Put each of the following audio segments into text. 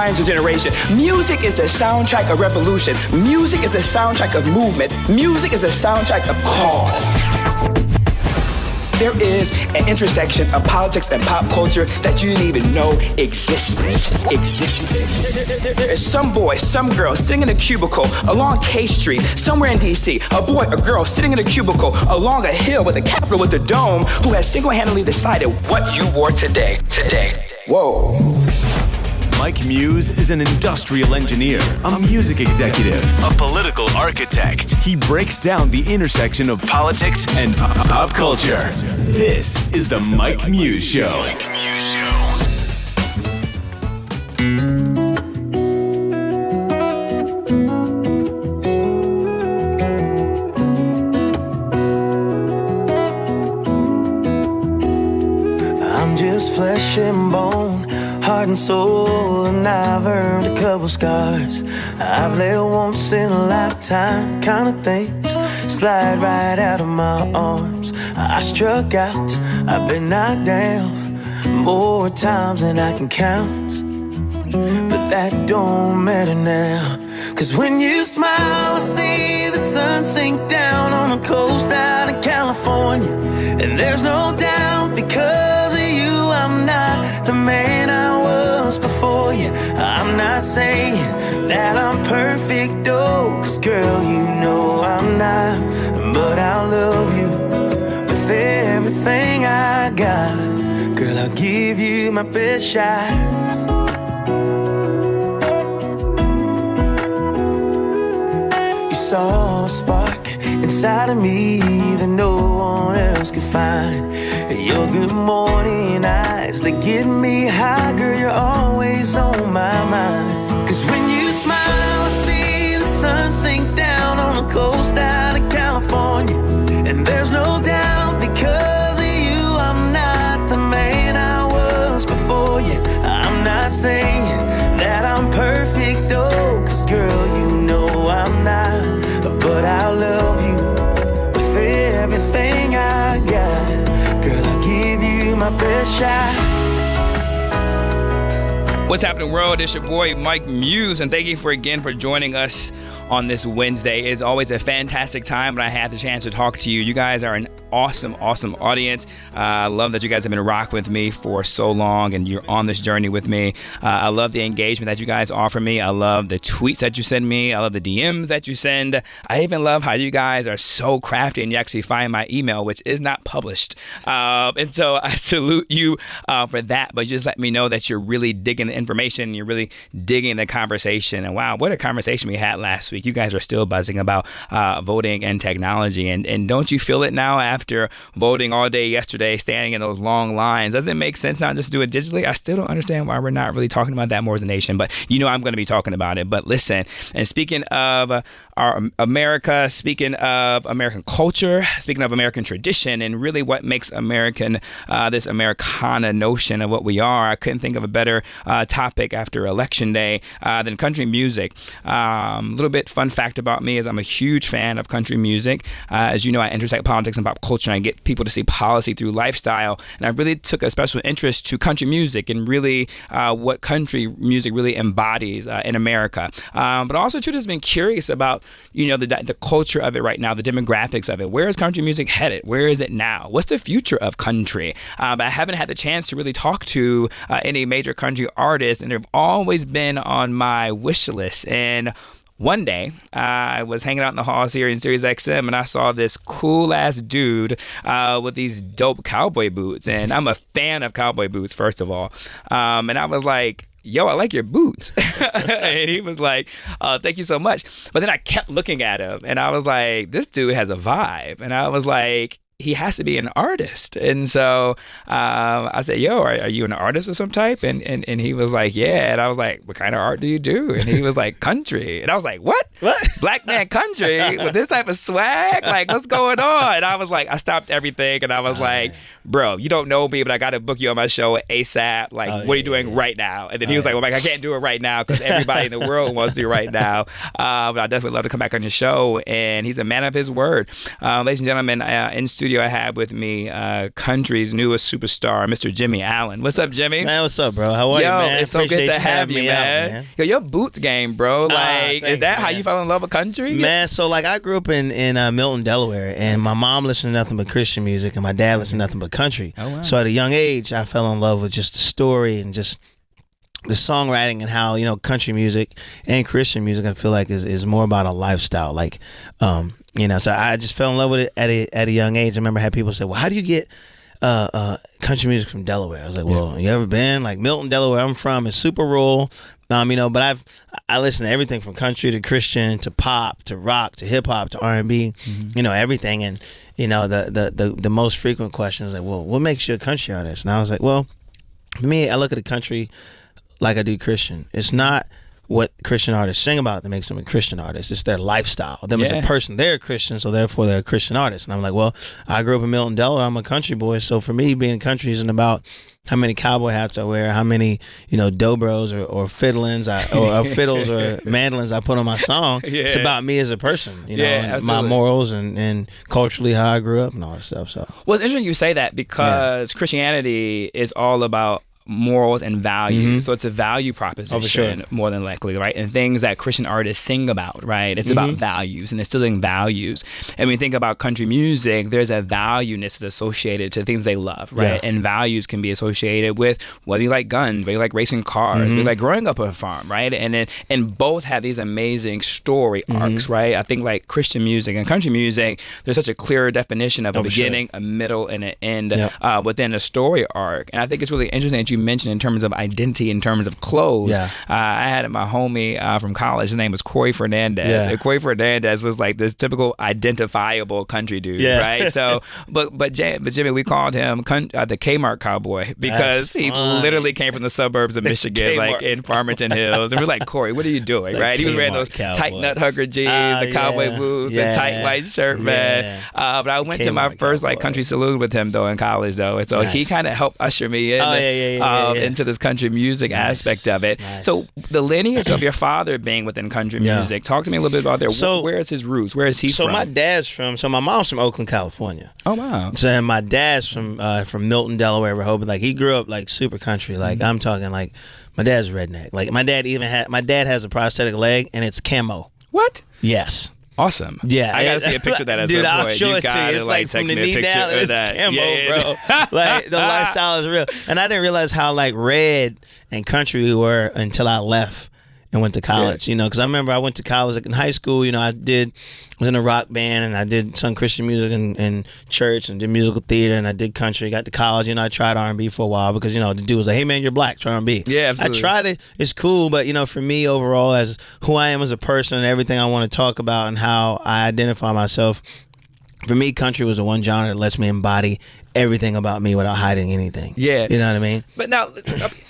defines a generation. Music is a soundtrack of revolution. Music is a soundtrack of movement. Music is a soundtrack of cause. There is an intersection of politics and pop culture that you didn't even know existed. There is some boy, some girl sitting in a cubicle along K Street, somewhere in DC. A boy, a girl sitting in a cubicle along a hill with a capital with a dome who has single-handedly decided what you wore today. Whoa. Mike Muse is an industrial engineer, a music executive, a political architect. He breaks down the intersection of politics and pop culture. This is the Mike Muse Show. I'm just flesh and bone, heart and soul, and I've earned a couple scars. I've let once in a lifetime kind of things slide right out of my arms. I struck out, I've been knocked down more times than I can count, but that don't matter now. 'Cause when you smile, I see the sun sink down on the coast out in California. And there's no doubt, because of you, I'm not the man I was before you. I'm not saying that I'm perfect, oh, 'cause girl, you know I'm not. But I'll love you with everything I got. Girl, I'll give you my best shots. You saw a spark inside of me that no one else could find. Your good morning eyes, they get me high. Girl, you're always on my mind. 'Cause when you smile, I see the sun sink down on the coast out of California. And there's no doubt, because of you, I'm not the man I was before you. I'm not saying that I'm perfect, oh, 'cause girl, you know I'm not. But I'll love you with everything I got. Girl, I'll give you my best shot. What's happening, world? It's your boy, Mike Muse, and thank you for joining us on this Wednesday. It's always a fantastic time when I have the chance to talk to you. You guys are an awesome audience. I love that you guys have been rocking with me for so long and you're on this journey with me. I love the engagement that you guys offer me. I love the tweets that you send me. I love the DMs that you send. I even love how you guys are so crafty and you actually find my email, which is not published. And so I salute you for that. But just let me know that you're really digging the information. You're really digging the conversation. And wow, what a conversation we had last week. You guys are still buzzing about voting and technology. And don't you feel it now after voting all day yesterday, standing in those long lines? Doesn't it make sense not just to do it digitally? I still don't understand why we're not really talking about that more as a nation, but you know I'm going to be talking about it. But listen, and speaking of our America, speaking of American culture, speaking of American tradition, and really what makes American, this Americana notion of what we are, I couldn't think of a better topic after Election Day than country music. A little bit fun fact about me is I'm a huge fan of country music. As you know, I intersect politics and pop culture, and I get people to see policy through lifestyle. And I really took a special interest to country music and really what country music really embodies in America. But also, too, just been curious about, you know, the culture of it right now, the demographics of it. Where is country music headed? Where is it now? What's the future of country? But I haven't had the chance to really talk to any major country artists, and they've always been on my wish list. And one day, I was hanging out in the halls here in Sirius XM, and I saw this cool-ass dude with these dope cowboy boots. And I'm a fan of cowboy boots, first of all. And I was like, yo, I like your boots. And he was like, thank you so much. But then I kept looking at him, and I was like, this dude has a vibe. And I was like, he has to be an artist. And so I said, yo, are you an artist of some type? And he was like, yeah. And I was like, what kind of art do you do? And he was like, country. And I was like, what? Black man country with this type of swag? Like, what's going on? And I was like, I stopped everything, and I was like, bro, you don't know me, but I got to book you on my show ASAP. Like, what are you doing right now? And then he was like, well, Mike, I can't do it right now because everybody in the world wants to do it right now. But I definitely love to come back on your show. And he's a man of his word. Ladies and gentlemen, in studio studio, I have with me country's newest superstar, Mr. Jimmie Allen. What's up, Jimmy? Man, what's up, bro? How are you, man? It's so good to have you, man. Yo, your boots game, bro. Is that how you fell in love with country? Man, so I grew up in Milton, Delaware, and my mom listened to nothing but Christian music, and my dad listened to nothing but country. Oh, wow. So at a young age, I fell in love with just the story and just the songwriting and how, country music and Christian music, I feel like is more about a lifestyle. So I just fell in love with it at a young age. I remember I had people say, well, how do you get country music from Delaware? I was like, well, you ever been? Like Milton, Delaware, I'm from, it's super rural. But I listen to everything from country to Christian to pop to rock to hip hop to R&B, everything. And the most frequent question is like, well, what makes you a country artist? And I was like, well, for me, I look at the country like I do Christian. It's not what Christian artists sing about that makes them a Christian artist. It's their lifestyle. Them as a person, they're a Christian, so therefore they're a Christian artist. And I'm like, well, I grew up in Milton, Delaware. I'm a country boy. So for me, being country isn't about how many cowboy hats I wear, how many, dobros or fiddlings or fiddles or mandolins I put on my song. It's about me as a person, and my morals and culturally how I grew up and all that stuff. So, well, it's interesting you say that because Christianity is all about morals and values. So it's a value proposition more than likely, right? And things that Christian artists sing about, right? It's about values and instilling values. And when you think about country music, there's a value-ness that's associated to things they love, right? And values can be associated with whether you like guns, whether you like racing cars, whether you like growing up on a farm, right? And both have these amazing story arcs, right? I think like Christian music and country music, there's such a clear definition of a beginning, a middle, and an end within a story arc. And I think it's really interesting that you mentioned in terms of identity, in terms of clothes. I had my homie from college. His name was Corey Fernandez. And Corey Fernandez was like this typical identifiable country dude, right? So, but Jimmy, we called him the Kmart cowboy because he literally came from the suburbs of Michigan, like in Farmington Hills. And we're like, Corey, what are you doing, right? He was wearing those tight nut hugger jeans, the cowboy boots, the tight white shirt, man. But I went to my first country saloon with him though in college though, and so he kind of helped usher me in. Into this country music aspect of it. So the lineage of your father being within country music, talk to me a little bit about there. So where is his roots? Where is he from? So my mom's from Oakland, California. Oh wow. So my dad's from Milton, Delaware, Rehoboth. Like he grew up like super country. Like I'm talking like my dad's redneck. Like my dad has a prosthetic leg and it's camo. What? Yes. Awesome. Yeah, I gotta see a picture of that at dude, some point. I'll show it to you. It's like from the knee down, it's camo, bro. Like the lifestyle is real. And I didn't realize how like red and country we were until I left and went to college. Because I remember I went to college like in high school. I was in a rock band and I sung Christian music in church and did musical theater and I did country. Got to college, I tried R&B for a while because the dude was like, "Hey man, you're black, try R&B." Yeah, absolutely. I tried it. It's cool, but for me overall, as who I am as a person and everything I want to talk about and how I identify myself, for me, country was the one genre that lets me embody everything about me without hiding anything. Yeah. You know what I mean? But now,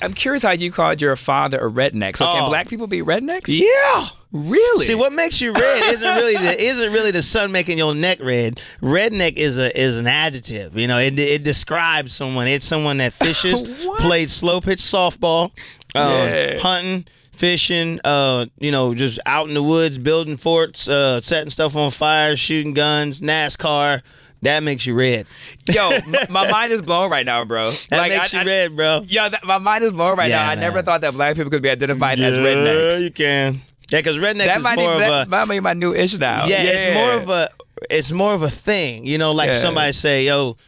I'm curious how you called your father a redneck. So can black people be rednecks? Yeah. Really? See, what makes you red isn't really the sun making your neck red. Redneck is an adjective. It describes someone. It's someone that fishes, plays slow pitch softball, hunting, fishing, just out in the woods, building forts, setting stuff on fire, shooting guns, NASCAR. That makes you red. Yo, my mind is blown right now, bro. That makes you red, bro. Yo, my mind is blown right now. I never thought that black people could be identified as rednecks. Yeah, you can. Yeah, because redneck that might be my new issue now. Yeah, it's more of a thing. Somebody say, "Yo,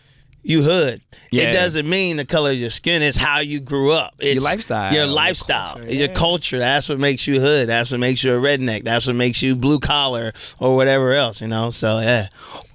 you hood." It doesn't mean the color of your skin. It's how you grew up. It's your lifestyle. Your lifestyle. Your culture. That's what makes you hood. That's what makes you a redneck. That's what makes you blue collar or whatever else, So, yeah.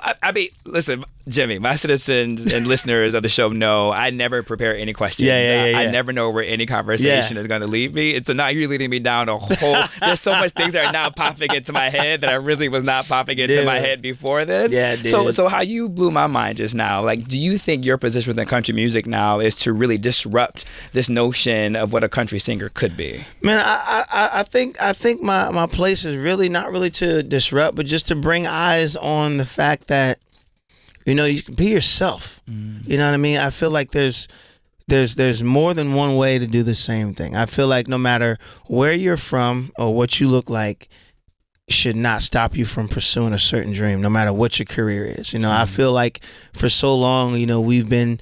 I mean, listen, Jimmy, my citizens and listeners of the show know I never prepare any questions. I never know where any conversation is going to lead me. So now you're leading me down a whole... There's so much things that are now popping into my head that I really was not popping into my head before then. Yeah, dude. So how you blew my mind just now, like, do you think your position within country music now is to really disrupt this notion of what a country singer could be? Man, I think my place is really not really to disrupt, but just to bring eyes on the fact that you can be yourself. You know what I mean? I feel like there's more than one way to do the same thing. I feel like no matter where you're from or what you look like, should not stop you from pursuing a certain dream, no matter what your career is. You know, I feel like for so long, you know, we've been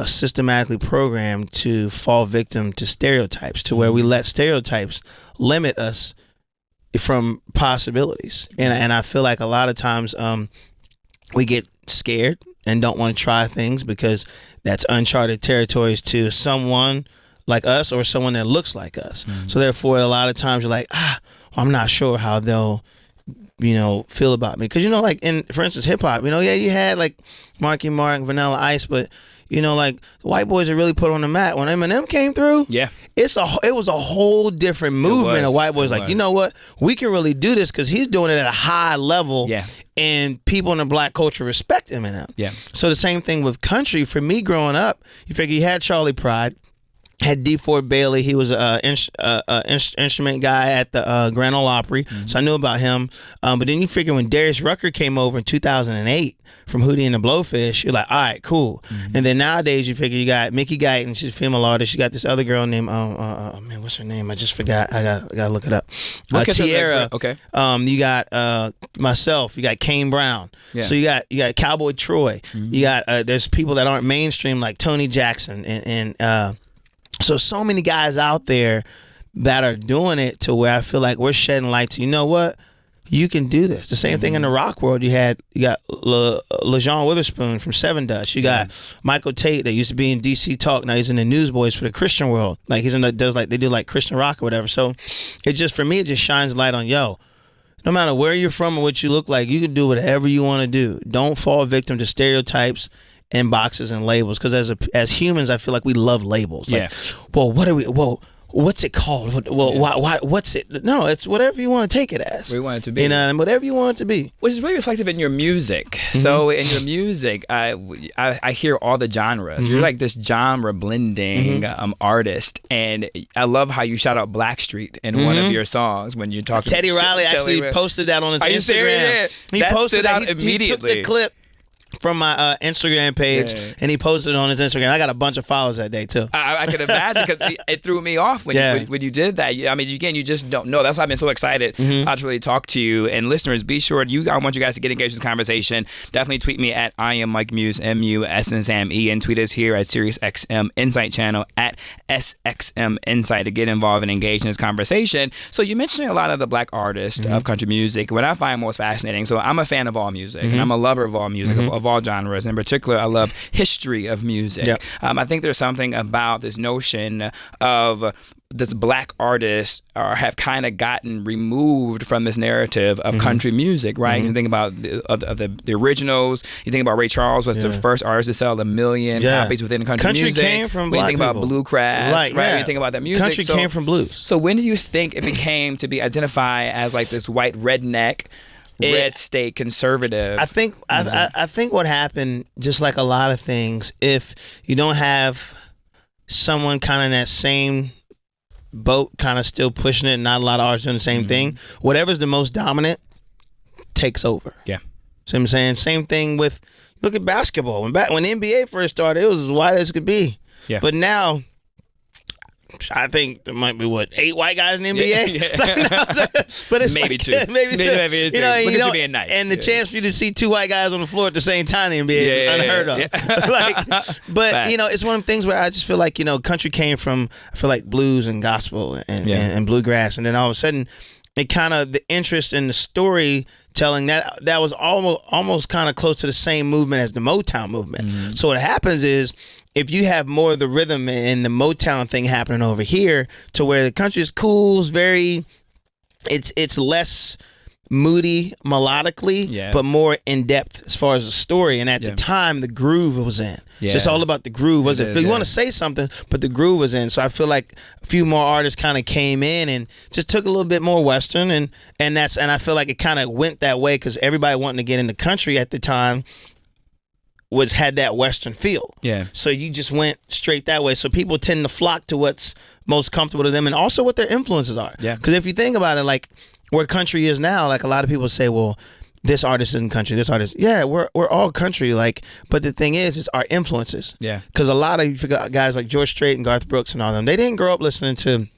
systematically programmed to fall victim to stereotypes, to where we let stereotypes limit us from possibilities. And I feel like a lot of times we get scared and don't want to try things because that's uncharted territories to someone like us or someone that looks like us. So therefore, a lot of times you're like, I'm not sure how they'll, you know, feel about me. Because, you know, like for instance, hip hop, you know, yeah, you had like Marky Mark, Vanilla Ice, but, you know, like the white boys are really put on the map. When Eminem came through, it was a whole different movement of white boys. Like, you know what, we can really do this because he's doing it at a high level. And people in the black culture respect Eminem. So the same thing with country. For me growing up, you figure you had Charlie Pride, had D4 Bailey. He was an instrument guy at the Grand Ole Opry, so I knew about him. But then you figure when Darius Rucker came over in 2008 from Hootie and the Blowfish, you're like, all right, cool. And then nowadays you figure you got Mickey Guyton, she's a female artist. You got this other girl named man, what's her name? I just forgot. I gotta look it up. Tierra. Okay. You got myself. You got Kane Brown. So you got Cowboy Troy. You got there's people that aren't mainstream like Tony Jackson and so many guys out there that are doing it to where I feel like we're shedding light to, you know what, you can do this. The same thing in the rock world. You got LaJean Witherspoon from Seven Dust. You got Michael Tate that used to be in DC Talk. Now he's in the Newsboys for the Christian world. Like they do like Christian rock or whatever. So it just, for me, it just shines light on, no matter where you're from or what you look like, you can do whatever you want to do. Don't fall victim to stereotypes and boxes and labels, because as humans, I feel like we love labels. Like, well, what's it called? Well, what's it? No, it's whatever you want to take it as. We want it to be. You know, and whatever you want it to be. Which is really reflective in your music. So in your music, I hear all the genres. You're like this genre blending artist, and I love how you shout out Blackstreet in one of your songs when you talk. Teddy Riley actually posted that on his Instagram. You serious? He that posted stood out that. immediately. He took the clip from my Instagram page, and he posted it on his Instagram. I got a bunch of followers that day too. I can imagine, because it threw me off when you did that. I mean, again, you just don't know. That's why I've been so excited to really talk to you. And listeners, be sure I want you guys to get engaged in this conversation. Definitely tweet me at I am Mike Muse, MUSNSAME, and tweet us here at SiriusXM Insight Channel at SXM Insight to get involved and engage in this conversation. So you mentioned a lot of the black artists of country music. What I find most fascinating, so I'm a fan of all music, and I'm a lover of all music, of all genres. In particular, I love history of music. I think there's something about this notion of this black artists have kind of gotten removed from this narrative of country music, right? You think about the originals. You think about Ray Charles was the first artist to sell 1 million copies within country music. Came from when black you think people. about bluegrass, right? When you think about that music, Country came from blues. So when do you think it became to be identified as like this white redneck, red state conservative? I think what happened, just like a lot of things, if you don't have someone kind of in that same boat, kind of still pushing it, not a lot of artists doing the same thing, whatever's the most dominant takes over. See what I'm saying? Same thing with, look at basketball. When the NBA first started, it was as wide as it could be. But now, I think there might be 8 white guys in the NBA, but it's maybe like, 2, maybe 2. You know, you know, being nice. And the chance for you to see 2 white guys on the floor at the same time in the NBA is unheard of. But Facts. You know, it's one of the things where I just feel like, you know, country came from, I feel like, blues and gospel and bluegrass, and then all of a sudden, it kind of, the interest in the storytelling, that was almost kind of close to the same movement as the Motown movement. So what happens is, if you have more of the rhythm and the Motown thing happening over here, to where the country is cool, it's less moody melodically, but more in depth as far as the story. And at the time, the groove was in. So it's all about the groove. You want to say something, but the groove was in. So I feel like a few more artists kind of came in and just took a little bit more Western, and I feel like it kind of went that way because everybody wanting to get into country at the time had that Western feel. So you just went straight that way. So people tend to flock to what's most comfortable to them, and also what their influences are. Because if you think about it, like where country is now, like a lot of people say, well, this artist isn't country, this artist. We're all country, like, but the thing is, it's our influences. Because a lot of guys like George Strait and Garth Brooks and all them, they didn't grow up listening to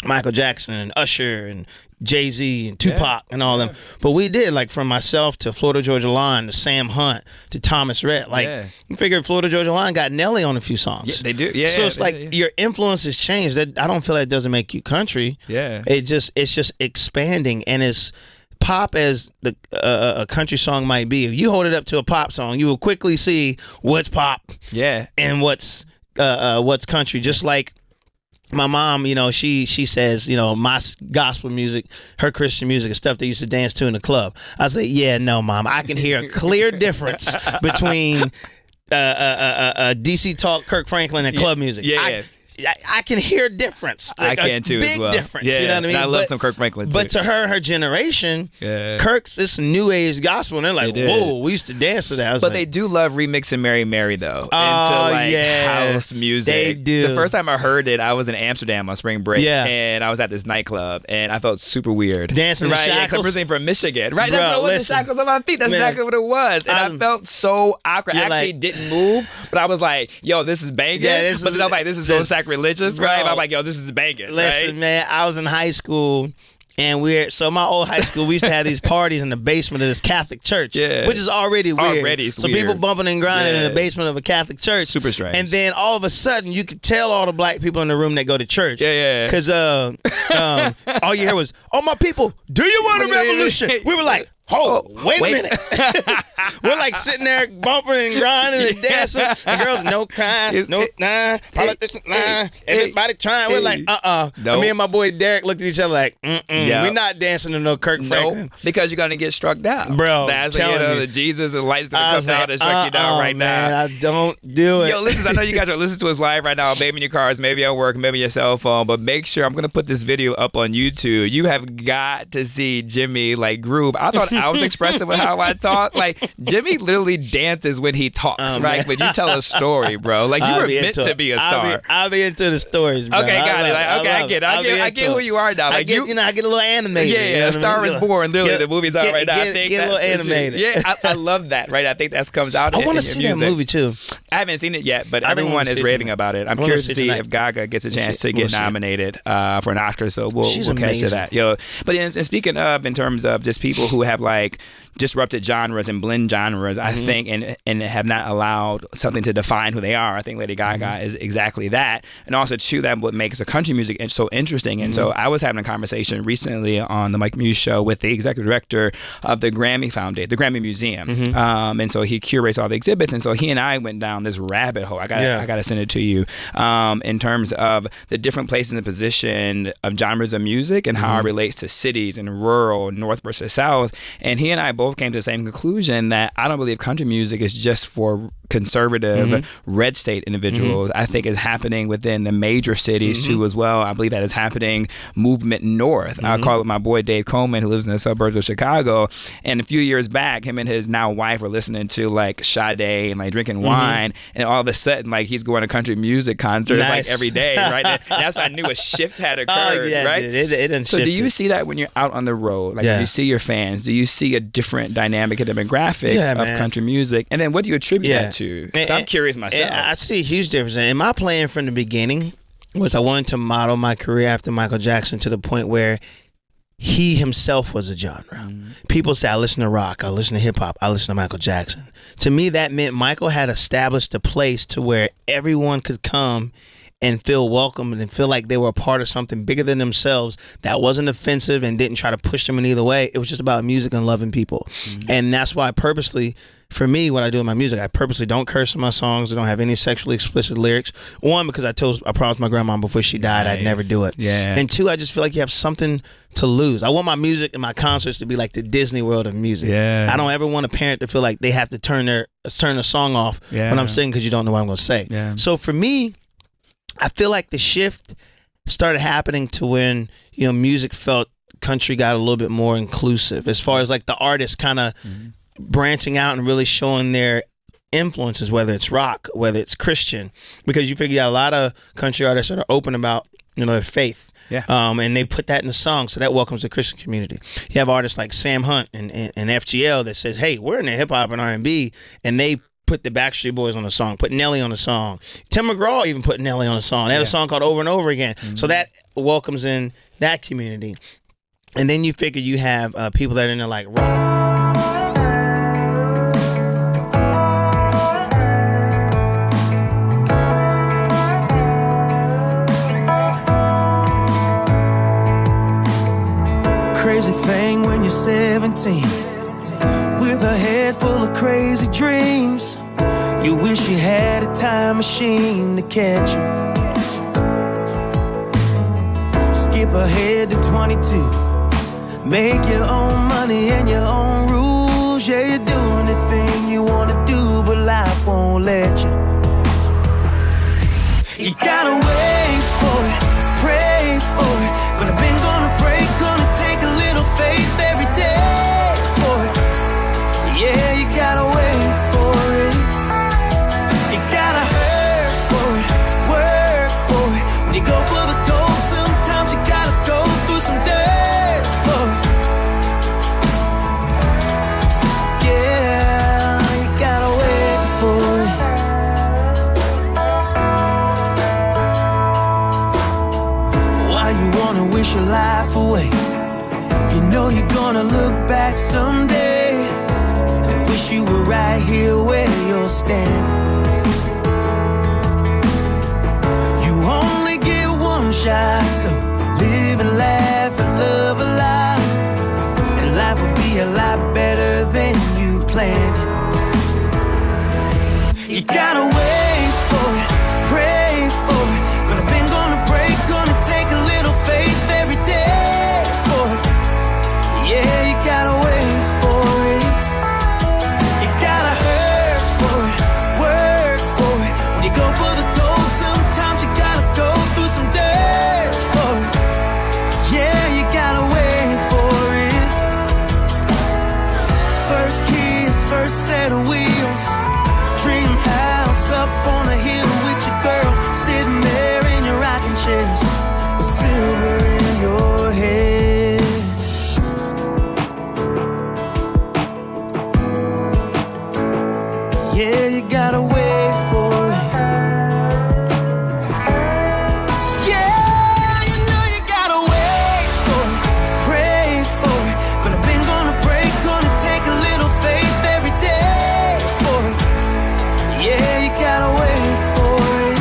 Michael Jackson and Usher and Jay-Z and Tupac and all them. But we did, like, from myself to Florida Georgia Line to Sam Hunt to Thomas Rhett. Like, you figure Florida Georgia Line got Nelly on a few songs. Yeah, they do. Yeah. So it's like your influence has changed. I don't feel like it doesn't make you country. Yeah. It's just expanding, and it's pop as a country song might be. If you hold it up to a pop song, you will quickly see what's pop. Yeah. And what's country. Just like my mom, you know, she says, you know, my gospel music, her Christian music is stuff they used to dance to in the club. I say, yeah, no, Mom, I can hear a clear difference between DC Talk, Kirk Franklin, and club music. Yeah. I can hear a difference. Like I can too, big as well. Difference. Yeah, you know what I mean? And I love some Kirk Franklin too. But to her generation, Kirk's this new age gospel, and they're like, whoa, we used to dance to that. But they do love remixing Mary Mary though into like house music. They do. The first time I heard it, I was in Amsterdam on spring break, and I was at this nightclub, and I felt super weird. Dancing the right? shackles? Yeah, I'm originally from Michigan, right? Bro, That's what it was, listen, the shackles on my feet. That's exactly what it was, and I felt so awkward. I You're actually like- didn't move, but I was like, yo, this is banging. Yeah, but then I'm like, this is so sacrilegious, Bro. right? But I'm like, yo, this is banging. Listen, right? man, I was in high school, and so my old high school, we used to have these parties in the basement of this Catholic church, which is already weird. Already so weird. people bumping and grinding in the basement of a Catholic church. Super strange. And then all of a sudden, you could tell all the black people in the room that go to church. Yeah. Because all you heard was, "Oh, my people, do you want a revolution?" We were like, wait a minute. We're like sitting there bumping and grinding and dancing. The girls, no crying, no nah, politicians, nah, everybody trying. We're like, Nope. Me and my boy Derek looked at each other like, we're not dancing to no Kirk Franklin. No, because you're gonna get struck down, Bro, That's when, telling you. the Jesus and lights gonna I come was like, down and strike you down right man, now. I don't do it. Yo, listen, I know you guys are listening to us live right now, maybe in your cars, maybe at work, maybe your cell phone, but make sure I'm going to put this video up on YouTube. You have got to see Jimmie like groove. I thought I was expressive with how I talk. Like, Jimmie literally dances when he talks, right? When you tell a story, bro. Like, you were meant to be a star. I'll be into the stories, bro. Okay, got it. Like, okay, I get it. I get who you are now. Like, I get a little animated. Yeah, A Star is Born. Literally, the movie's out right now. I think get a little animated. Yeah, I love that, right? I think that comes out I want to see that movie, too. I haven't seen it yet, but I think everyone we'll is see it raving tonight. about it. I'm We'll curious see to see tonight. if Gaga gets a chance to We'll get see it. nominated for an Oscar, so we'll catch to amazing. that. Yo, but and speaking of, in terms of just people who have like disrupted genres and blend genres, I think, and have not allowed something to define who they are. I think Lady Gaga is exactly that, and also too that what makes a country music so interesting. And so I was having a conversation recently on the Mike Muse show with the executive director of the Grammy Foundation, the Grammy Museum, and so he curates all the exhibits, and so he and I went down this rabbit hole. I got to send it to you in terms of the different places and position of genres of music and how it relates to cities and rural, north versus south. And he and I both came to the same conclusion that I don't believe country music is just for conservative red state individuals. I think it's happening within the major cities too as well. I believe that is happening movement north. I call it my boy Dave Coleman, who lives in the suburbs of Chicago. And a few years back, him and his now wife were listening to like Sade and like drinking wine, and all of a sudden like he's going to country music concerts like every day, right? And that's when I knew a shift had occurred, right? Dude, it done So do you shifted. see that when you're out on the road? Like, do you see your fans? Do you see a different dynamic and demographic of country music? And then what do you attribute that to? So I'm curious myself. I see a huge difference. And my plan from the beginning was I wanted to model my career after Michael Jackson to the point where he himself was a genre. People say, I listen to rock, I listen to hip hop, I listen to Michael Jackson. To me, that meant Michael had established a place to where everyone could come and feel welcome and feel like they were a part of something bigger than themselves that wasn't offensive and didn't try to push them in either way. It was just about music and loving people. And that's why purposely, for me, what I do in my music, I purposely don't curse in my songs. I don't have any sexually explicit lyrics. One, because I promised my grandma before she died I'd never do it. Yeah. And two, I just feel like you have something to lose. I want my music and my concerts to be like the Disney World of music. Yeah. I don't ever want a parent to feel like they have to turn a song off when I'm singing because you don't know what I'm going to say. Yeah. So for me, I feel like the shift started happening to when, music felt country got a little bit more inclusive as far as like the artists kind of branching out and really showing their influences, whether it's rock, whether it's Christian, because you figure out a lot of country artists that are open about, their faith. Yeah. And they put that in the song, so that welcomes the Christian community. You have artists like Sam Hunt and FGL that says, hey, we're in the hip hop and R&B, and they put the Backstreet Boys on a song, put Nelly on a song. Tim McGraw even put Nelly on a song. They had a song called Over and Over Again. So that welcomes in that community. And then you figure you have people that are into like rock. Crazy thing when you're 17, with a head full of crazy dreams. You wish you had a time machine to catch them. Skip ahead to 22, make your own money and your own rules. Yeah, you're doing the thing you wanna do, but life won't let you. You gotta wait for it, pray for it, but I've been gonna break, gonna take a little faith every day for it. Yeah, you gotta wait for it. You gotta hurt for it, work for it. When you go for the gold, sometimes you gotta go through some dirt for it. Yeah, you gotta wait for it. Why you wanna wish your life away? You know you're gonna look back someday and wish you were right here where you're standing. You only get one shot, so live and laugh and love a lot, and life will be a lot better than you planned it. You gotta wait for it, pray for it, but I've been gonna break, gonna take a little faith every day for it. Yeah, you gotta wait for it. You gotta hurt for it, work for it. When you go for the gold, sometimes you gotta go through some dirt for it. Yeah, you gotta wait for it. First kiss, first set of wheels. Dream house up on a hill with your girl, sitting there in your rocking chairs with silver in your hair. Yeah, you gotta wait for it. Yeah, you know you gotta wait for it, pray for it, but I've been gonna break, gonna take a little faith every day for it. Yeah, you gotta wait for it.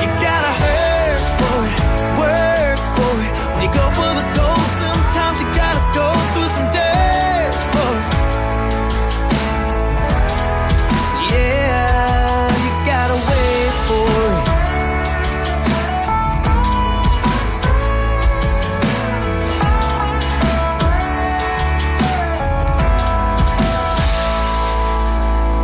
You gotta hurt for it, work for it. When you go for the gold, sometimes you gotta go through some dirt for it. Yeah, you gotta wait for it.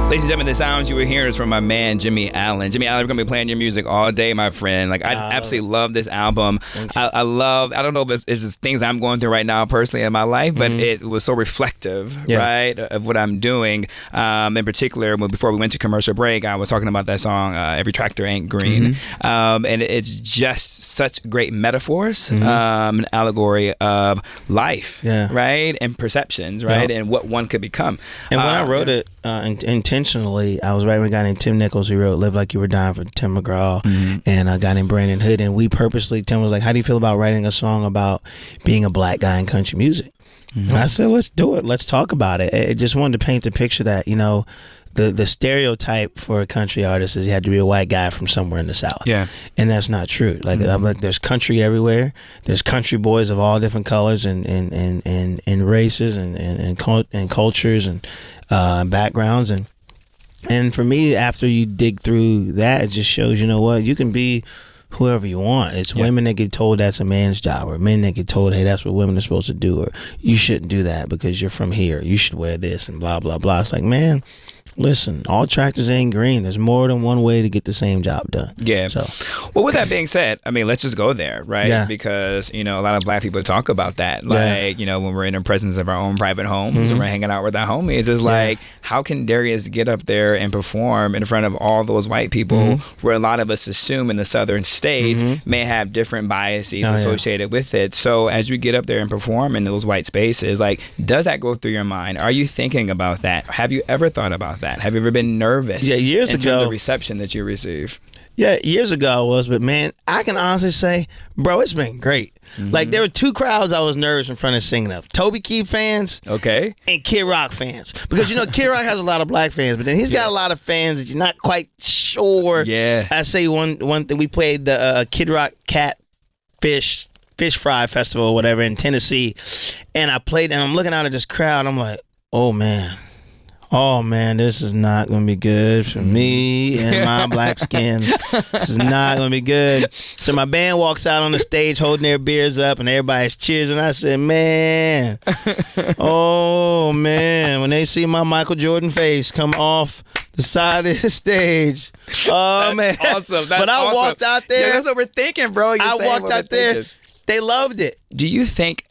Ladies and gentlemen, the sounds you were hearing is from my man, Jimmie Allen. Jimmie Allen, we're going to be playing your music all day, my friend. Like, I absolutely love this album. I don't know if it's just things I'm going through right now personally in my life, but it was so reflective, right, of what I'm doing. In particular, before we went to commercial break, I was talking about that song, Every Tractor Ain't Green. And it's just such great metaphors, an allegory of life, right, and perceptions, right, and what one could become. And when I wrote it intentionally, I was writing with a guy named Tim Nichols who wrote Live Like You Were Dying for Tim McGraw, and a guy named Brandon Hood. And we purposely, Tim was like, how do you feel about writing a song about being a black guy in country music? And I said, let's do it. Let's talk about it. I just wanted to paint the picture that, you know, the stereotype for a country artist is you had to be a white guy from somewhere in the South. Yeah. And that's not true. Like, there's country everywhere. There's country boys of all different colors and races and cultures and backgrounds. And for me, after you dig through that, it just shows, you know what, you can be whoever you want. It's women that get told that's a man's job, or men that get told, hey, that's what women are supposed to do, or you shouldn't do that because you're from here. You should wear this and blah, blah, blah. It's like, man, listen, all tractors ain't green. There's more than one way to get the same job done. Yeah. So, well, with that being said, I mean, let's just go there, right? Yeah. Because, you know, a lot of black people talk about that. Like, you know, when we're in the presence of our own private homes and we're hanging out with our homies, it's like, how can Darius get up there and perform in front of all those white people where a lot of us assume in the southern states may have different biases associated with it? So as you get up there and perform in those white spaces, like, does that go through your mind? Are you thinking about that? Have you ever thought about that? that? Have you ever been nervous? Yeah, years in ago. terms of the reception that you receive. Yeah, years ago I was, but man, I can honestly say, bro, it's been great. Like, there were two crowds I was nervous in front of singing of: Toby Keith fans, Okay. and Kid Rock fans. Because Kid Rock has a lot of black fans, but then he's got a lot of fans that you're not quite sure. Yeah. I say one thing. We played the Kid Rock Fish Fry Festival or whatever in Tennessee, and I played, and I'm looking out at this crowd. I'm like, oh man, this is not going to be good for me and my black skin. This is not going to be good. So my band walks out on the stage holding their beers up and everybody's cheers. And I said, man, when they see my Michael Jordan face come off the side of the stage. Oh, man. Awesome. But I walked out there. Yeah, that's what we're thinking, bro. I walked out there. They loved it. Do you think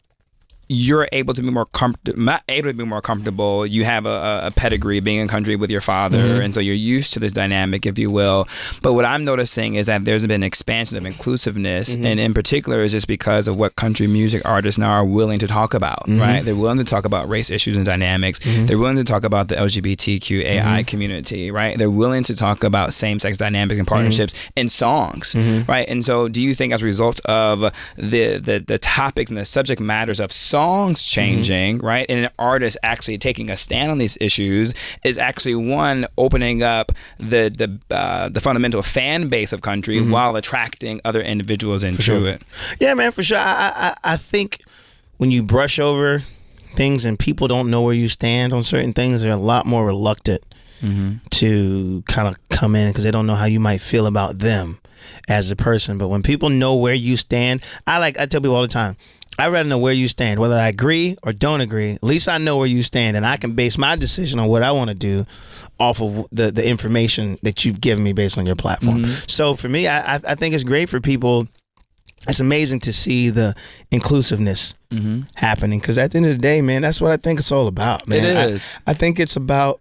you're able to be more comfortable? You have a pedigree being in country with your father, and so you're used to this dynamic, if you will. But what I'm noticing is that there's been an expansion of inclusiveness, and in particular is just because of what country music artists now are willing to talk about, right? They're willing to talk about race issues and dynamics. They're willing to talk about the LGBTQAI community, right? They're willing to talk about same-sex dynamics and partnerships in songs, right? And so do you think as a result of the topics and the subject matters of songs changing, right, and an artist actually taking a stand on these issues is actually one opening up the fundamental fan base of country while attracting other individuals into it? Yeah, man, for sure. I think when you brush over things and people don't know where you stand on certain things, they're a lot more reluctant to kind of come in because they don't know how you might feel about them as a person. But when people know where you stand, I tell people all the time, I'd rather know where you stand, whether I agree or don't agree. At least I know where you stand, and I can base my decision on what I want to do off of the information that you've given me based on your platform. So for me, I think it's great for people. It's amazing to see the inclusiveness happening, because at the end of the day, man, that's what I think it's all about, man. It is. I think it's about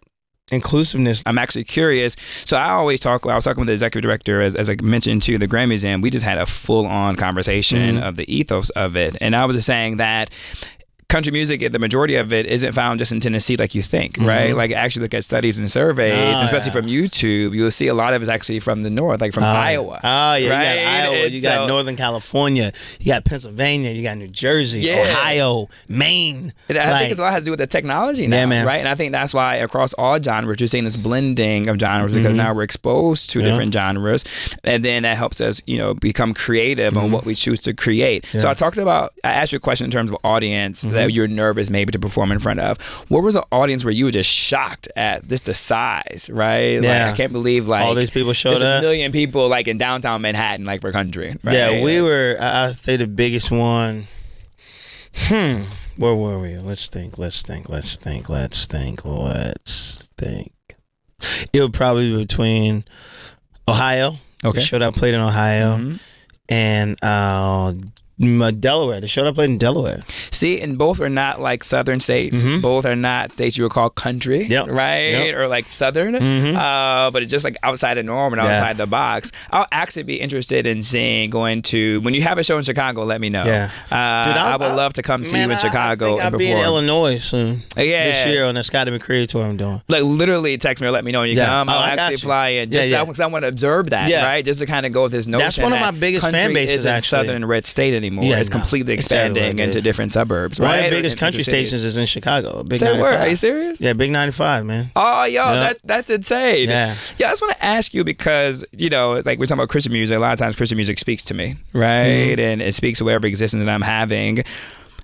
inclusiveness. I'm actually curious. So I was talking with the executive director, as I mentioned to the Grammys, and we just had a full-on conversation of the ethos of it. And I was just saying that country music, the majority of it isn't found just in Tennessee like you think, right? Like, actually look at studies and surveys, especially from YouTube, you'll see a lot of it's actually from the north, like from Iowa. Oh, yeah, right? You got Iowa, you got Northern California, you got Pennsylvania, you got New Jersey, Ohio, Maine. I think it's a lot has to do with the technology now, right? And I think that's why across all genres, you're seeing this blending of genres, because now we're exposed to different genres, and then that helps us, become creative on what we choose to create. So I asked you a question in terms of audience that you're nervous maybe to perform in front of. What was an audience where you were just shocked at the size, right? Yeah. Like, I can't believe all these people showed up. There's 1 million people in downtown Manhattan, for country. Right? Yeah, we were. I say the biggest one. Where were we? Let's think. It would probably be between Ohio. Okay. The show that I played in Ohio, and Delaware. The show that I played in Delaware. See, and both are not like southern states. Both are not states you would call country, right? Or like southern, but it's just like outside the norm and outside the box. I'll actually be interested in going to, when you have a show in Chicago, let me know. Yeah. Dude, I would love to come see you in Chicago and I'll be in perform. Illinois soon. This year on the Scotty McCreery tour I'm doing. Like, literally text me or let me know when you come. I'll actually fly in just because I want to observe that, right? Just to kind of go with this notion. That's one of my biggest fan bases, actually. Southern red state anymore. It's completely expanding into different suburbs, right? One of the biggest country stations is in Chicago. Big Say 95. word. Are you serious? Yeah, Big 95, man. Oh, yo, that's insane. Yeah. I just want to ask you because, like we're talking about Christian music, a lot of times Christian music speaks to me, right? And it speaks to whatever existence that I'm having.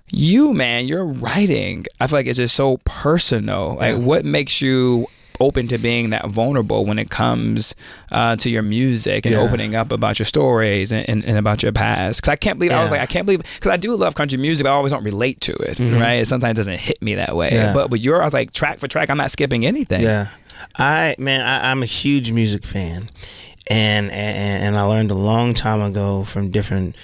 You, man, your writing, I feel like it's just so personal. Like, what makes you open to being that vulnerable when it comes to your music and opening up about your stories and about your past? Because I can't believe, because I do love country music, but I always don't relate to it, right? It sometimes doesn't hit me that way. But with I was like, track for track, I'm not skipping anything. Yeah. I'm a huge music fan. And I learned a long time ago from different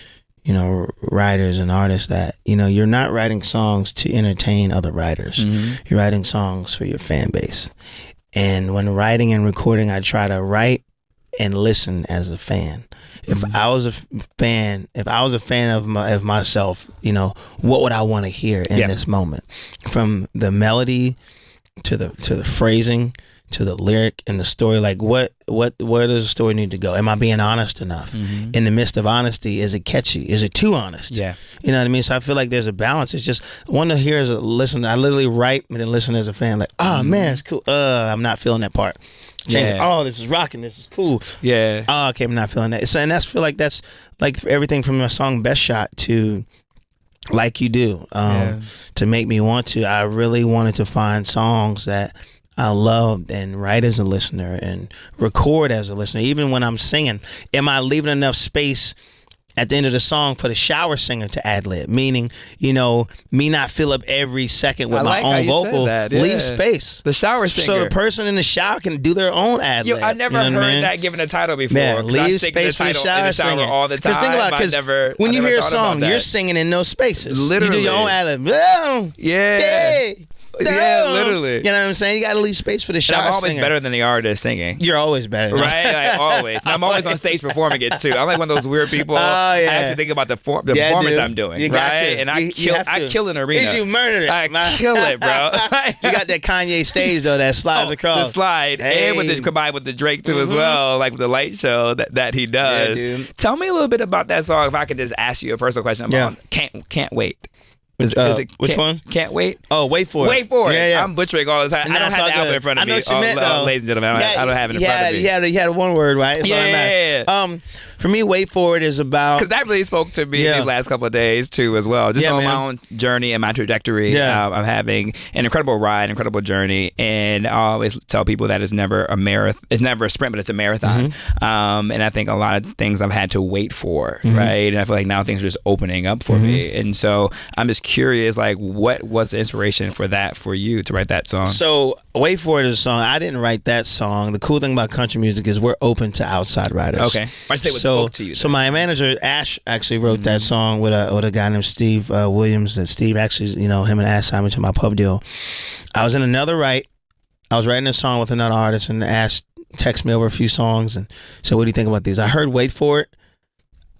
writers and artists that you're not writing songs to entertain other writers. You're writing songs for your fan base. And when writing and recording, I try to write and listen as a fan. If I was a fan of myself, what would I want to hear in this moment? From the melody to the phrasing, to the lyric and the story. Like where does the story need to go? Am I being honest enough? In the midst of honesty, is it catchy? Is it too honest? Yeah. You know what I mean? So I feel like there's a balance. It's just I want to hear as a listener. I literally write and then listen as a fan. Like, oh man, it's cool. I'm not feeling that part. Change it. Oh, this is rocking. This is cool. Yeah. Oh, okay, I'm not feeling that. So, and that's feel like that's like everything from my song Best Shot to Like You Do, to Make Me Want To. I really wanted to find songs that I loved and write as a listener and record as a listener. Even when I'm singing, am I leaving enough space at the end of the song for the shower singer to ad-lib? Meaning, you know, me not fill up every second with my own vocal. Leave space. The shower singer. So the person in the shower can do their own ad-lib. I never heard that given a title before. Man, leave space for the shower singer. All the time. Because think about it, because when you hear a song, you're singing in no spaces. Literally. You do your own ad-lib. Oh, yeah. Hey. No. Yeah, literally. You know what I'm saying? You got to leave space for the shower singer. I'm always better than the artist singing. You're always better. Right? Like, always. And I'm always on stage performing it, too. I'm like one of those weird people. I actually think about the performance I'm doing. You got right? to. And I kill an arena. You murdered it. I kill it, bro. You got that Kanye stage, though, that slides across. The slide. And combined with the Drake, too, as well. Like with the light show that he does. Yeah, tell me a little bit about that song, if I could just ask you a personal question about Can't Wait. Is it which one? Can't Wait? Oh, Wait For It. Wait For It. Yeah. I'm butchering all the time. I don't have the album in front of me. I know what you meant, though. Ladies and gentlemen, I don't have it in front of me. He had one word, right? That's yeah. For me, Wait For It is about... Because that really spoke to me these last couple of days, too, as well. Just on my own journey and my trajectory. I'm having an incredible ride, incredible journey. And I always tell people that it's never a marathon. It's never a sprint, but it's a marathon. And I think a lot of things I've had to wait for, right? And I feel like now things are just opening up for me. And so I'm just curious, like, what was the inspiration for that for you to write that song? So Wait For It is a song. I didn't write that song. The cool thing about country music is we're open to outside writers. Okay. I say what spoke to you. So my manager Ash actually wrote that song with a guy named Steve Williams. And Steve actually, you know, him and Ash signed me to my pub deal. I was in another write. I was writing a song with another artist, and Ash texted me over a few songs and said, "What do you think about these?" I heard Wait For It.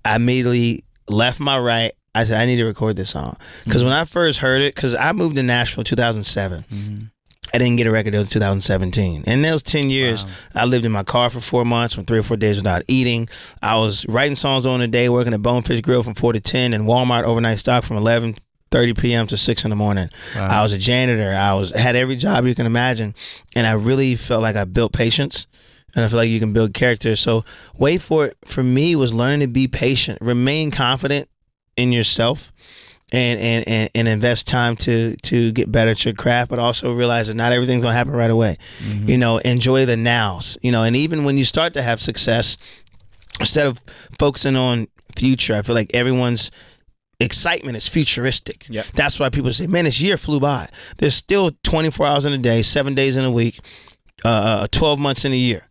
I immediately left my write. I said, I need to record this song. Because when I first heard it, because I moved to Nashville in 2007. I didn't get a record until 2017. And those 10 years, I lived in my car for 4 months, went 3 or 4 days without eating. I was writing songs on a day, working at Bonefish Grill from 4 to 10, and Walmart overnight stock from 11:30 p.m. to 6 in the morning. I was a janitor. Had every job you can imagine. And I really felt like I built patience. And I feel like you can build character. So Wait For It, for me, was learning to be patient, remain confident in yourself, and invest time to get better at your craft, but also realize that not everything's gonna happen right away. You know, enjoy the nows. You know, and even when you start to have success, instead of focusing on future, I feel like everyone's excitement is futuristic. That's why people say, man, this year flew by. There's still 24 hours in a day, 7 days in a week, 12 months in a year.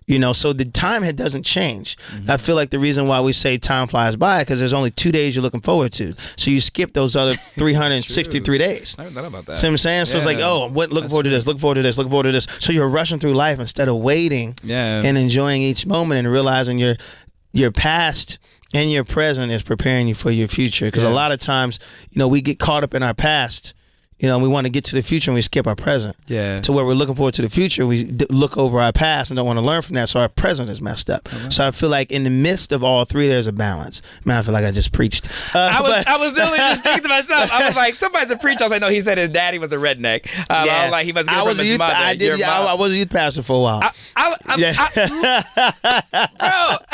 You know, so the time doesn't change. I feel like the reason why we say time flies by because there's only 2 days you're looking forward to. So you skip those other 363 days. I never thought about that. See what I'm saying? So it's like, looking forward to this, looking forward to this, looking forward to this. So you're rushing through life instead of waiting and enjoying each moment and realizing your past and your present is preparing you for your future. Because a lot of times, you know, we get caught up in our past. You know, we want to get to the future and we skip our present. To where we're looking forward to the future, we look over our past and don't want to learn from that, so our present is messed up. So I feel like in the midst of all three, there's a balance. Man, I feel like I just preached. I was literally just thinking to myself, I was like, somebody's a preacher. I was like, no, he said his daddy was a redneck. I was like, he must get it from his mother. I was a youth pastor for a while. Bro,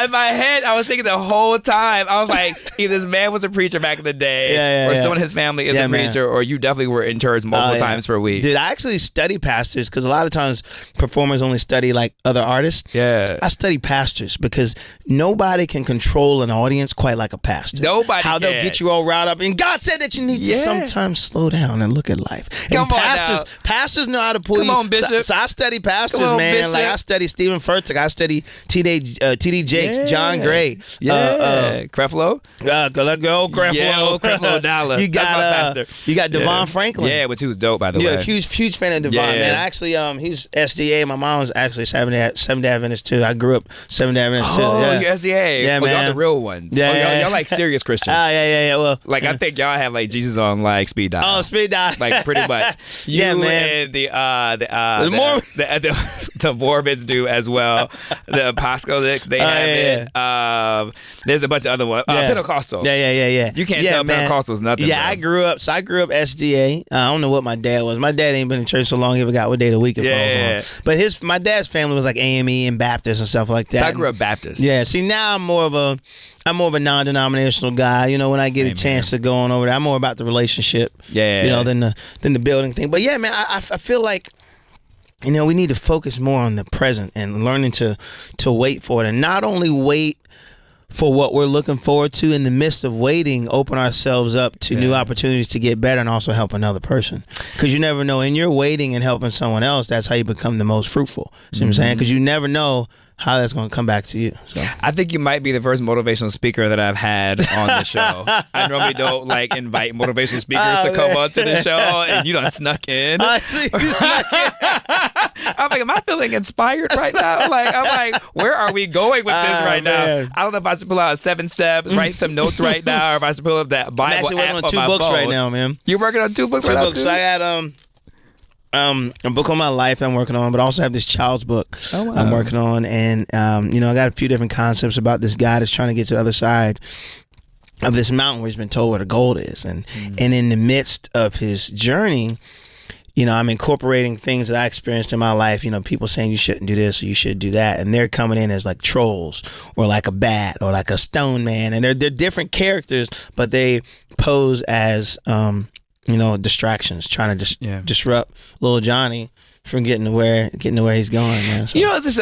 in my head, I was thinking the whole time, I was like, either this man was a preacher back in the day, or someone in his family is a preacher, or you definitely were in church multiple times per week. Dude, I actually study pastors because a lot of times performers only study like other artists. I study pastors because nobody can control an audience quite like a pastor. How they'll get you all riled up. And God said that you need to sometimes slow down and look at life. And pastors know how to pull you. Come on, Bishop. So I study pastors, man. Bishop. Like I study Stephen Furtick. I study T.D. Jakes, John Gray. Creflo. Creflo. Creflo Dollar. You got Devon Franklin. Allen. Yeah, which was dope, by the way. Yeah, huge fan of Divine, man. Actually, he's SDA. My mom was actually Seventh-day Adventist too. I grew up Seventh-day Adventist too. Oh, you're SDA. Yeah, man. man. Y'all the real ones. Yeah, y'all like serious Christians. Yeah. Well, like I think y'all have like Jesus on like speed dial. Oh, speed dial. Like pretty much. You man. And the Mormons do as well. The Apostolics, they have it. There's a bunch of other ones. Pentecostal. Yeah. You can't tell Pentecostals nothing. Yeah, bro. I grew up SDA. I don't know what my dad was. My dad ain't been in church so long he forgot what day of the week it falls on. But my dad's family was like AME and Baptist and stuff like that. So I grew up Baptist. Yeah. See, now I'm more of a non-denominational guy. You know, when I get a chance to go on over there, I'm more about the relationship. Yeah. You know, than the building thing. But yeah, man, I feel like, you know, we need to focus more on the present and learning to wait for it, and not only wait for what we're looking forward to. In the midst of waiting, open ourselves up to new opportunities to get better and also help another person. Because you never know, in your waiting and helping someone else, that's how you become the most fruitful. See what I'm saying? Because you never know how that's going to come back to you. So I think you might be the first motivational speaker that I've had on the show. I normally don't like invite motivational speakers to come onto the show, and you done snuck in. I see you snuck in. I'm like, am I feeling inspired right now? I'm like, where are we going with this right man. now? I don't know if I should pull out 7 steps, write some notes right now, or if I should pull up that Bible I'm actually app working on on 2 my books phone. right now, man. You're working on 2 books 2 right books. now, So too? I had a book on my life that I'm working on, but I also have this child's book I'm working on, and you know, I got a few different concepts about this guy that's trying to get to the other side of this mountain where he's been told where the gold is, and in the midst of his journey, you know, I'm incorporating things that I experienced in my life. You know, people saying you shouldn't do this or you should do that, and they're coming in as like trolls or like a bat or like a stone man, and they're different characters, but they pose as you know, distractions, trying to disrupt little Johnny from getting to where he's going, man. So. You know, it's just,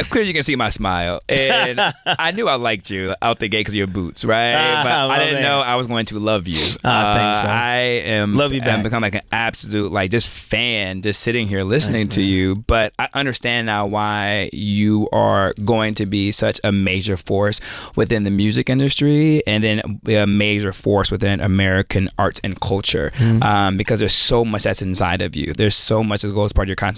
clearly you can see my smile, and I knew I liked you out the gate because of your boots, right? But I didn't know I was going to love you. Thanks, man. I am love you back. I'm become like an absolute like just fan, just sitting here listening to you. But I understand now why you are going to be such a major force within the music industry, and then a major force within American arts and culture, because there's so much that's inside of you. There's so much that goes part of your constitution.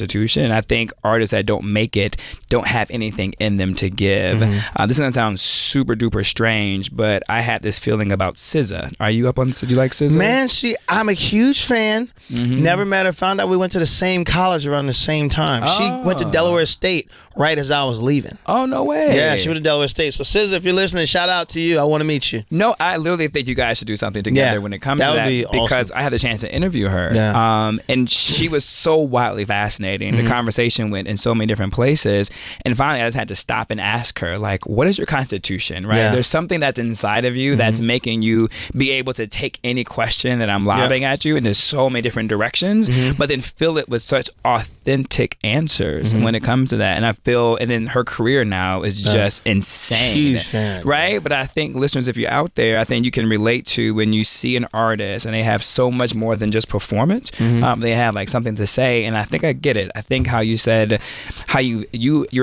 And I think artists that don't make it don't have anything in them to give. This is gonna sound super duper strange, but I had this feeling about SZA. Are you up on? Do you like SZA? Man, I'm a huge fan. Never met her. Found out we went to the same college around the same time. She went to Delaware State right as I was leaving. Oh, no way. Yeah, she went to Delaware State. So SZA, if you're listening, shout out to you. I want to meet you. No, I literally think you guys should do something together when it comes to that. That would be because awesome. I had the chance to interview her. Yeah. And she was so wildly fascinating. The conversation went in so many different places. And finally, I just had to stop and ask her, like, what is your constitution, right? Yeah. There's something that's inside of you that's making you be able to take any question that I'm lobbing at you into so many different directions, but then fill it with such authentic answers when it comes to that. And I feel, and then her career now is just insane. Huge fan. Right? But I think listeners, if you're out there, I think you can relate to when you see an artist and they have so much more than just performance. They have like something to say, and I think I get it. I think how you said how you're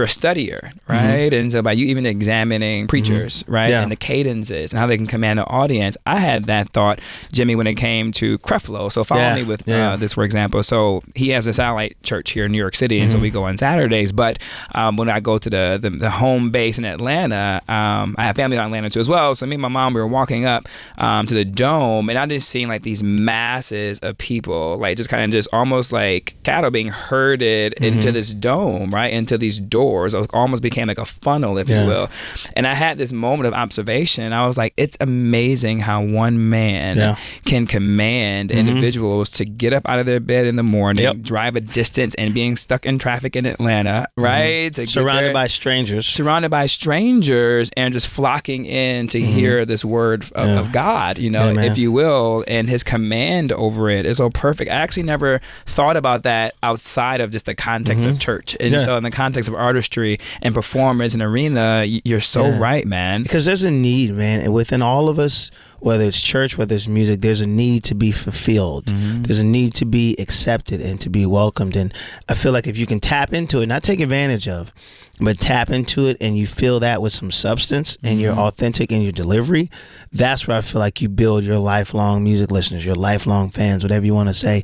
a studier, right? And so by you even examining preachers, right? And the cadences and how they can command an audience. I had that thought, Jimmie, when it came to Creflo. So follow me with this, for example. So he has a satellite church here in New York City, and so we go on Saturdays. But when I go to the home base in Atlanta, I have family in Atlanta too as well. So me and my mom, we were walking up to the dome, and I just seen like these masses of people, like just kind of just almost like cattle being herded into this dome, right? Into these doors. It almost became like a funnel, if you will. And I had this moment of observation. I was like, it's amazing how one man can command individuals to get up out of their bed in the morning, drive a distance, and being stuck in traffic in Atlanta, right? To Surrounded by strangers, and just flocking in to hear this word of God, you know, if you will, and his command over it is so perfect. I actually never thought about that outside outside of just the context of church. And so in the context of artistry and performance and arena, you're so right, man. Because there's a need, man. And within all of us, whether it's church, whether it's music, there's a need to be fulfilled. There's a need to be accepted and to be welcomed. And I feel like if you can tap into it, not take advantage of, but tap into it, and you feel that with some substance and you're authentic in your delivery, that's where I feel like you build your lifelong music listeners, your lifelong fans, whatever you want to say.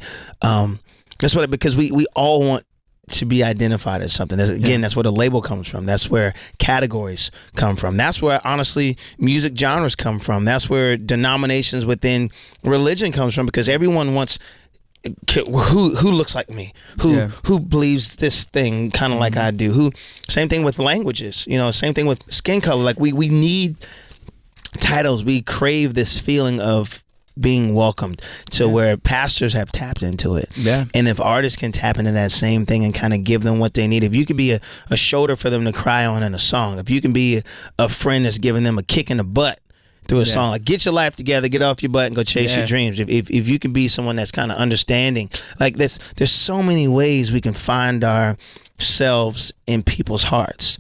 That's what, because we all want to be identified as something. That's where the label comes from. That's where categories come from. That's where, honestly, music genres come from. That's where denominations within religion comes from, because everyone wants who looks like me, who believes this thing kind of like I do. Same thing with languages, same thing with skin color. Like we need titles. We crave this feeling of being welcomed, to where pastors have tapped into it. And if artists can tap into that same thing and kind of give them what they need, if you could be a shoulder for them to cry on in a song, if you can be a friend that's giving them a kick in the butt through a song, like get your life together, get off your butt and go chase your dreams. If you can be someone that's kind of understanding, like there's so many ways we can find ourselves in people's hearts.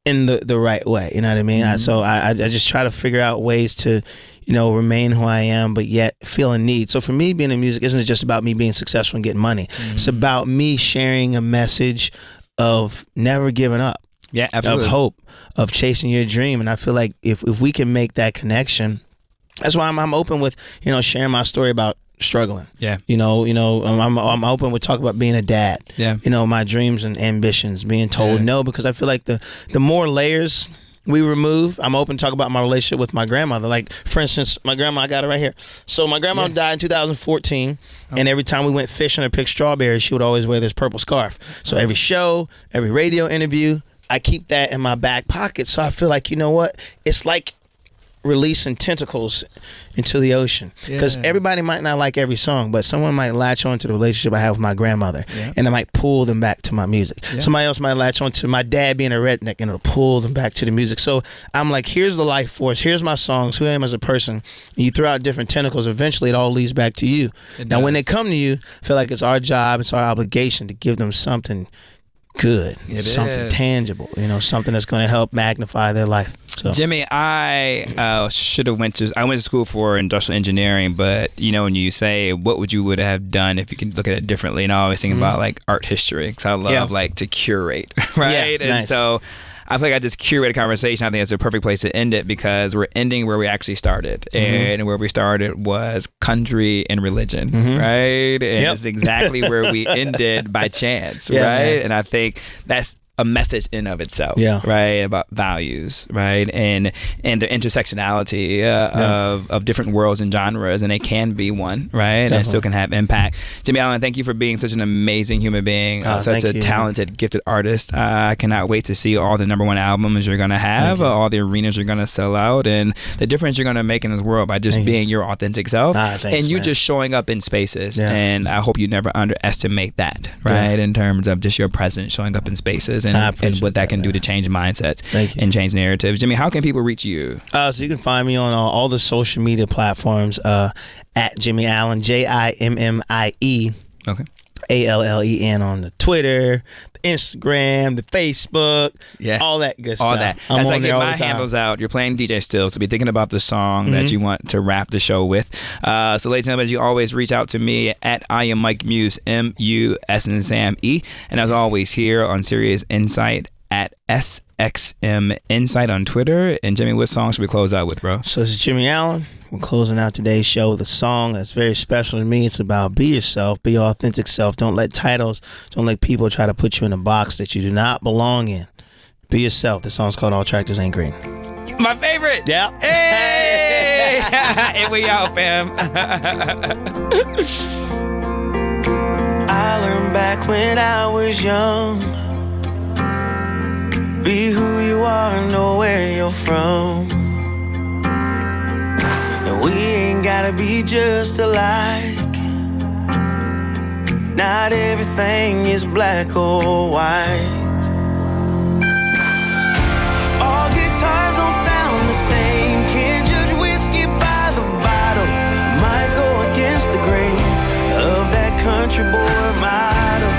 In the right way, you know what I mean? So I just try to figure out ways to, remain who I am, but yet feel a need. So for me, being in music isn't just about me being successful and getting money. It's about me sharing a message of never giving up. Absolutely. Of hope, of chasing your dream. And I feel like if we can make that connection, that's why I'm open with, sharing my story about struggling. I'm open with talk about being a dad. My dreams and ambitions, being told no, because I feel like the more layers we remove, I'm open to talk about my relationship with my grandmother. Like, for instance, my grandma, I got it right here. So my grandma died in 2014, and every time we went fishing or picked strawberries, she would always wear this purple scarf. So every show, every radio interview, I keep that in my back pocket. So I feel like, you know what? It's like releasing tentacles into the ocean, because everybody might not like every song, but someone might latch on to the relationship I have with my grandmother, and it might pull them back to my music. Somebody else might latch on to my dad being a redneck, and it'll pull them back to the music. So I'm like, here's the life force, here's my songs, who I am as a person, and you throw out different tentacles, eventually it all leads back to you. Now when they come to you, I feel like it's our job, it's our obligation to give them something good, something tangible, something that's going to help magnify their life. So. Jimmie, I went to school for industrial engineering, but when you say what would have done if you can look at it differently, and I always think about like art history, because I love like to curate, right? And so I feel like I just curated a conversation. I think it's a perfect place to end it, because we're ending where we actually started, and where we started was country and religion, right? And it's exactly where we ended by chance, right? Man. And I think that's a message in of itself, right, about values, right, and the intersectionality of different worlds and genres, and it can be one, right, and it still can have impact. Jimmie Allen, thank you for being such an amazing human being, such a talented, gifted artist. I cannot wait to see all the #1 albums you're gonna have, all the arenas you're gonna sell out, and the difference you're gonna make in this world by just being your authentic self, and you just showing up in spaces. And I hope you never underestimate that, right, in terms of just your presence showing up in spaces. And what that can do to change mindsets and change narratives. Jimmie, how can people reach you? So you can find me on all the social media platforms at Jimmie Allen, JIMMIE. ALLEN on the Twitter, the Instagram, the Facebook, all that good stuff. All that. As I get my handles out, you're playing DJ still, so be thinking about the song that you want to wrap the show with. So ladies and gentlemen, you always reach out to me at I am Mike Muse, MUS and Sam E. And as always, here on Sirius Insight at SXM Insight on Twitter. And Jimmie, what song should we close out with, bro? So this is Jimmie Allen. We're closing out today's show with a song that's very special to me. It's about be yourself, be your authentic self. Don't let titles, don't let people try to put you in a box that you do not belong in. Be yourself. The song's called All Tractors Ain't Green. My favorite. Yeah. Hey! And we out, fam. I learned back when I was young. Be who you are, know where you're from. And we ain't gotta be just alike. Not everything is black or white. All guitars don't sound the same. Can't judge whiskey by the bottle. Might go against the grain of that country boy motto.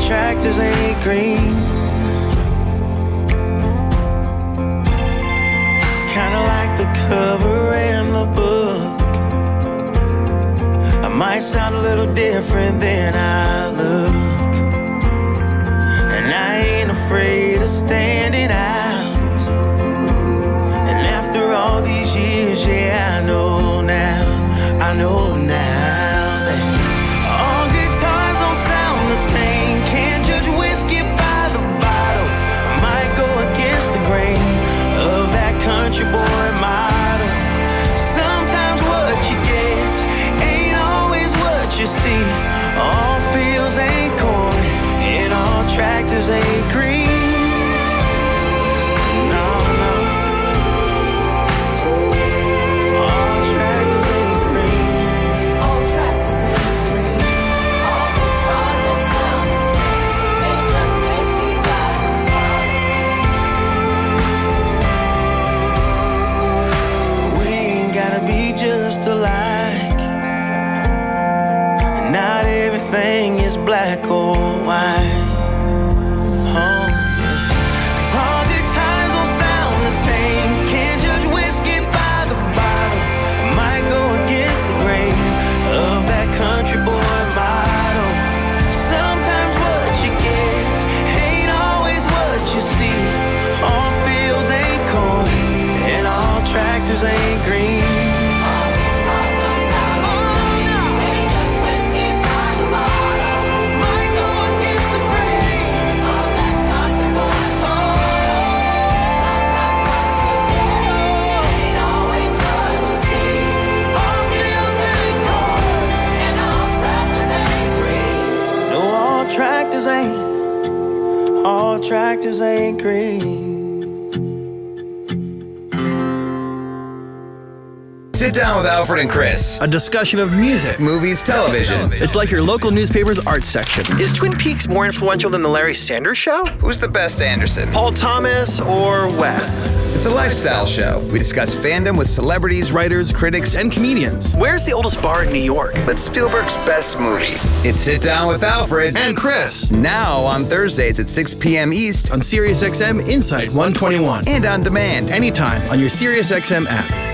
tractors ain't green. Kinda like the cover in the book. I might sound a little different than I look, and I ain't afraid of standing out. And after all these years, yeah, I know now that all guitars don't sound the same. Can't judge whiskey by the bottle. I might go against the grain of that country boy motto. Sometimes what you get ain't always what you see. All fields ain't corn and all tractors ain't green. No, no. All tractors ain't green. All tractors ain't green. All guitars don't sound the same. Can't judge whiskey by the bottle. We ain't gotta be just alike. Not everything is black or white. Oh, yeah. 'Cause all guitars don't sound the same. Can't judge whiskey by the bottle. I might go against the grain of that country boy motto. Sometimes what you get ain't always what you see. All fields ain't corn and all tractors ain't green. All guitars don't sound the same. Can't judge whiskey by the bottle. Might go against the grain. All that country boy motto. Sometimes what you get ain't always what you see. All fields ain't corn and all tractors ain't green. No, all tractors ain't green. Sit down with Alfred and Chris. A discussion of music. Movies, television. It's like your local newspaper's art section. Is Twin Peaks more influential than the Larry Sanders Show? Who's the best Anderson? Paul Thomas or Wes? It's a lifestyle show. We discuss fandom with celebrities, writers, critics, And comedians. Where's the oldest bar in New York? but Spielberg's best movie. It's Sit Down with Alfred. And Chris. Now on Thursdays at 6 p.m. East On SiriusXM Insight 121. and on demand. Anytime on your SiriusXM app.